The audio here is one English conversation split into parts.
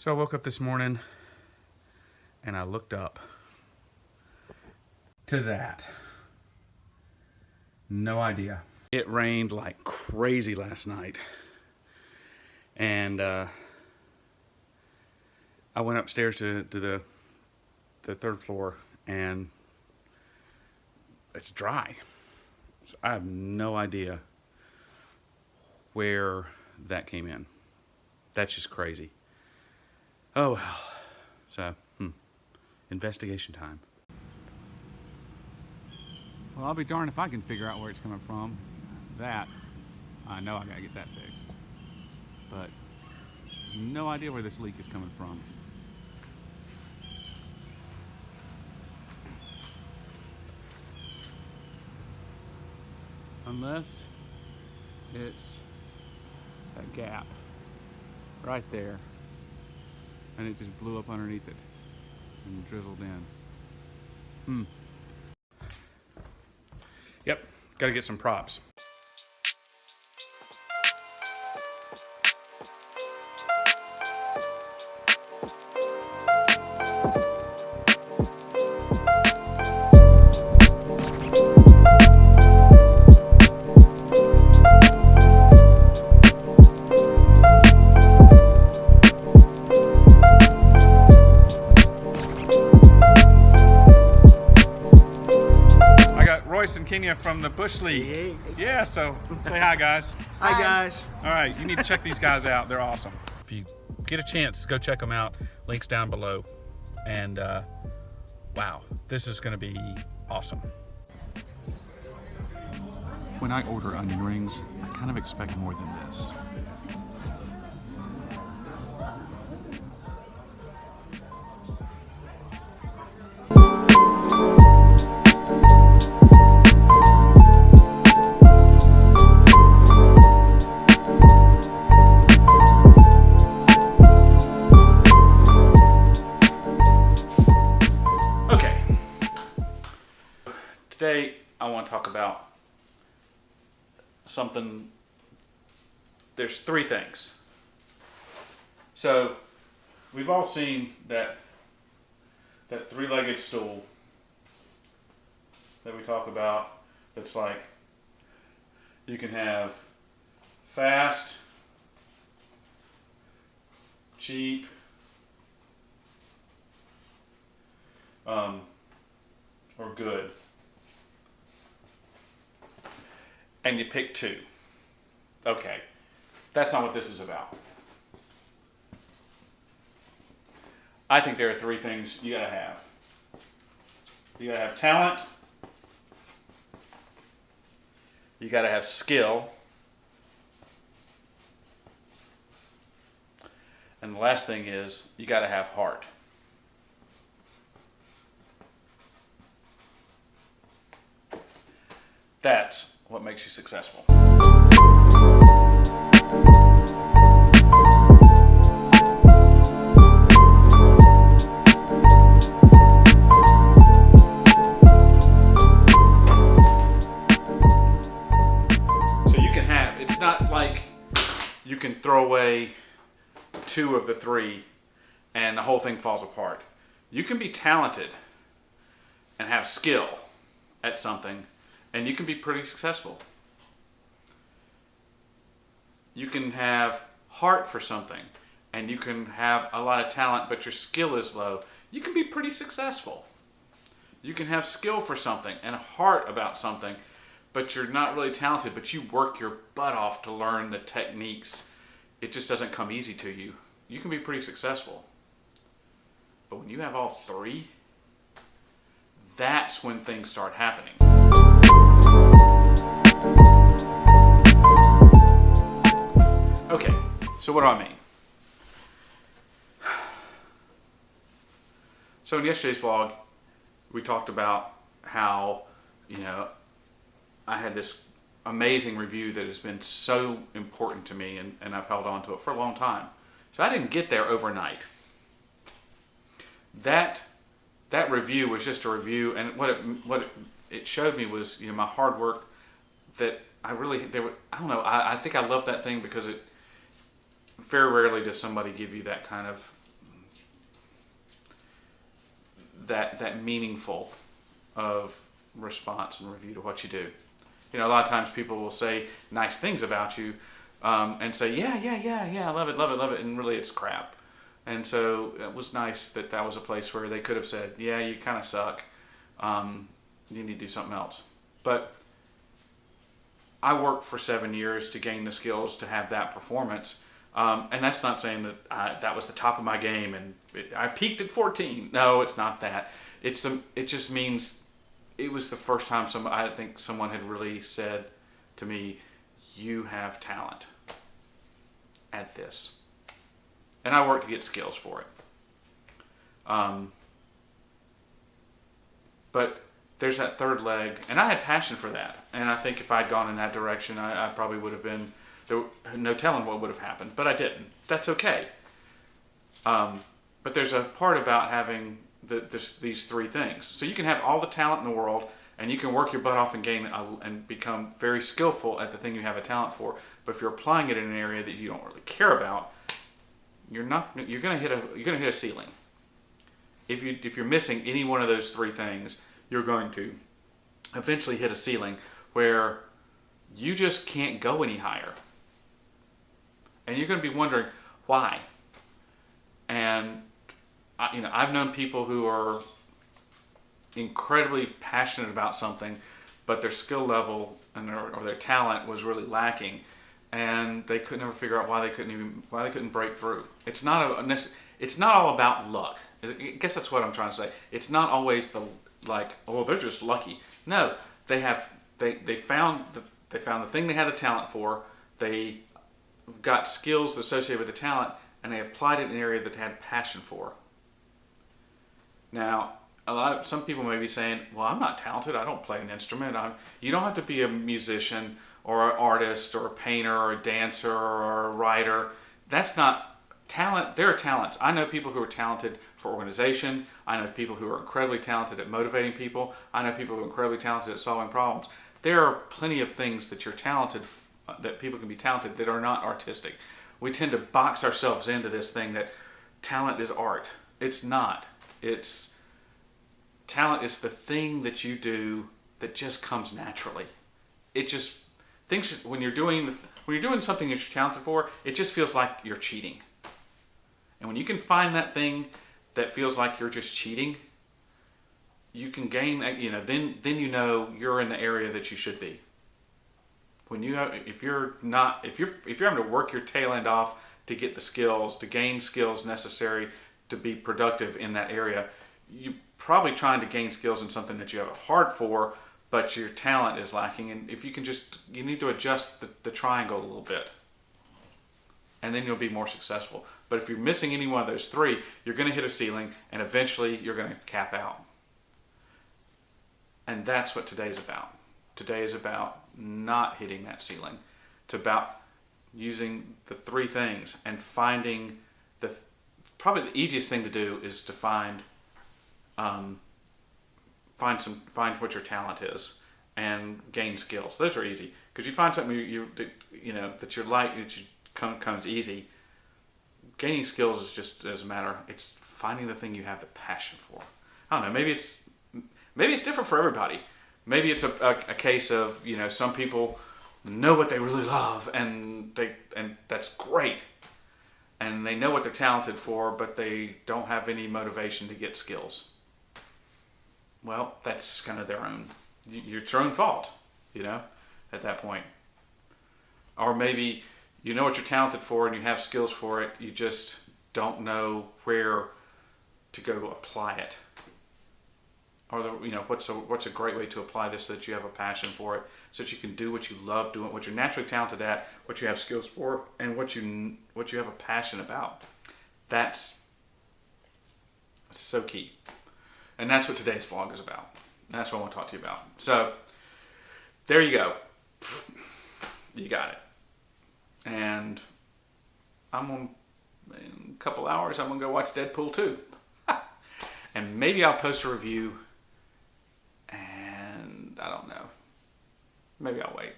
So I woke up this morning and I looked up to that. No idea. It rained like crazy last night. And I went upstairs to the third floor and it's dry. So I have no idea where that came in. That's just crazy. Oh well. So, investigation time. Well, I'll be darned if I can figure out where it's coming from. That, I know I gotta get that fixed. But, no idea where this leak is coming from. Unless it's that gap right there. And it just blew up underneath it and drizzled in. Yep, gotta get some props. Royce and Kenya from the Bush League. Hey. Yeah, so say hi, guys. Hi guys. All right, you need to check these guys out. They're awesome. If you get a chance, go check them out. Links down below. And wow, this is going to be awesome. When I order onion rings, I kind of expect more than this. Today, I want to talk about something. There's three things. So, we've all seen that three-legged stool that we talk about. That's like you can have fast, cheap, or good. And you pick two. Okay, that's not what this is about. I think there are three things you gotta have. You gotta have talent, you gotta have skill, and the last thing is you gotta have heart. That's what makes you successful. So you can have, it's not like you can throw away two of the three and the whole thing falls apart. You can be talented and have skill at something, and you can be pretty successful. You can have heart for something, and you can have a lot of talent, but your skill is low. You can be pretty successful. You can have skill for something and heart about something, but you're not really talented, but you work your butt off to learn the techniques. It just doesn't come easy to you. You can be pretty successful. But when you have all three, that's when things start happening. Okay, so what do I mean? So in yesterday's vlog, we talked about how, I had this amazing review that has been so important to me, and I've held on to it for a long time. So I didn't get there overnight. That review was just a review, and what it showed me was, my hard work. That I don't know. I think I love that thing because very rarely does somebody give you that kind of that meaningful of response and review to what you do. You know, a lot of times people will say nice things about you, and say, yeah, I love it, and really it's crap. And so it was nice that was a place where they could have said, yeah, you kind of suck. You need to do something else. But I worked for 7 years to gain the skills to have that performance. And that's not saying that that was the top of my game and I peaked at 14. No, it's not that. It just means it was the first time I think someone had really said to me, you have talent at this. And I worked to get skills for it. But there's that third leg, and I had passion for that. And I think if I'd gone in that direction, I probably would have been, no telling what would have happened, but I didn't. That's okay. But there's a part about having these three things. So you can have all the talent in the world, and you can work your butt off and gain and become very skillful at the thing you have a talent for. But if you're applying it in an area that you don't really care about, you're gonna hit a ceiling. If you're missing any one of those three things, you're going to eventually hit a ceiling where you just can't go any higher. And you're going to be wondering why. And I've known people who are incredibly passionate about something, but their skill level or their talent was really lacking, and they could never figure out why they couldn't break through. It's not all about luck. I guess that's what I'm trying to say. It's not always they're just lucky. No, they found the thing they had a talent for. They got skills associated with the talent, and they applied it in an area that they had passion for. Now, some people may be saying, well, I'm not talented. I don't play an instrument. You don't have to be a musician or an artist or a painter or a dancer or a writer. That's not talent. There are talents. I know people who are talented for organization. I know people who are incredibly talented at motivating people. I know people who are incredibly talented at solving problems. There are plenty of things that you're talented, that people can be talented that are not artistic. We tend to box ourselves into this thing that talent is art. It's not. Talent is the thing that you do that just comes naturally. When you're doing something that you're talented for, it just feels like you're cheating. And when you can find that thing that feels like you're just cheating, you can gain, then you're in the area that you should be. If you're having to work your tail end off to get the skills, to gain skills necessary to be productive in that area, you're probably trying to gain skills in something that you have a heart for, but your talent is lacking. And if you need to adjust the triangle a little bit, and then you'll be more successful. But if you're missing any one of those three, you're going to hit a ceiling, and eventually you're going to cap out. And that's what today's about. Today is about not hitting that ceiling. It's about using the three things and finding probably the easiest thing to do is to find what your talent is and gain skills. Those are easy because you find something that you like, comes easy. Gaining skills is just as a matter. It's finding the thing you have the passion for. I don't know. Maybe it's different for everybody. Maybe it's a case of some people know what they really love and that's great, and they know what they're talented for, but they don't have any motivation to get skills. Well, that's kind of it's your own fault, at that point. Or maybe you know what you're talented for and you have skills for it, you just don't know where to go to apply it. Or what's a great way to apply this so that you have a passion for it, so that you can do what you love doing, what you're naturally talented at, what you have skills for, and what you have a passion about. That's so key. And that's what today's vlog is about. That's what I want to talk to you about. So there you go. You got it. And in a couple hours, I'm going to go watch Deadpool 2. And maybe I'll post a review. And I don't know. Maybe I'll wait.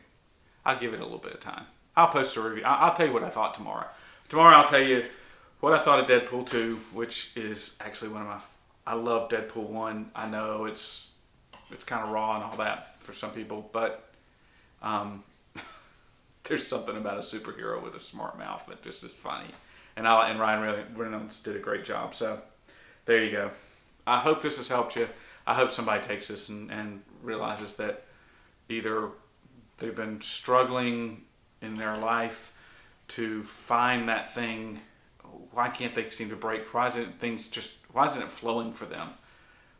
I'll give it a little bit of time. I'll post a review. I'll tell you what I thought tomorrow. Tomorrow I'll tell you what I thought of Deadpool 2, which is actually one of my I love Deadpool 1. I know it's kind of raw and all that for some people, but there's something about a superhero with a smart mouth that just is funny. And Ryan Reynolds did a great job. So there you go. I hope this has helped you. I hope somebody takes this and realizes that either they've been struggling in their life to find that thing. Why can't they seem to break? Why isn't it flowing for them?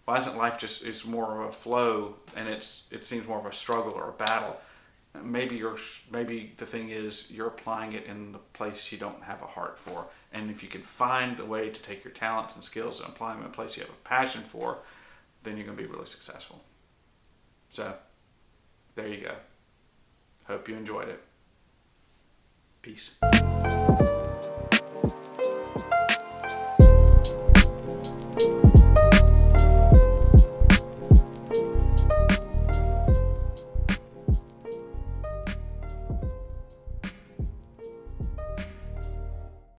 Why isn't life just is more of a flow and it seems more of a struggle or a battle? Maybe the thing is you're applying it in the place you don't have a heart for. And if you can find a way to take your talents and skills and apply them in a place you have a passion for, then you're going to be really successful. So there you go. Hope you enjoyed it. Peace.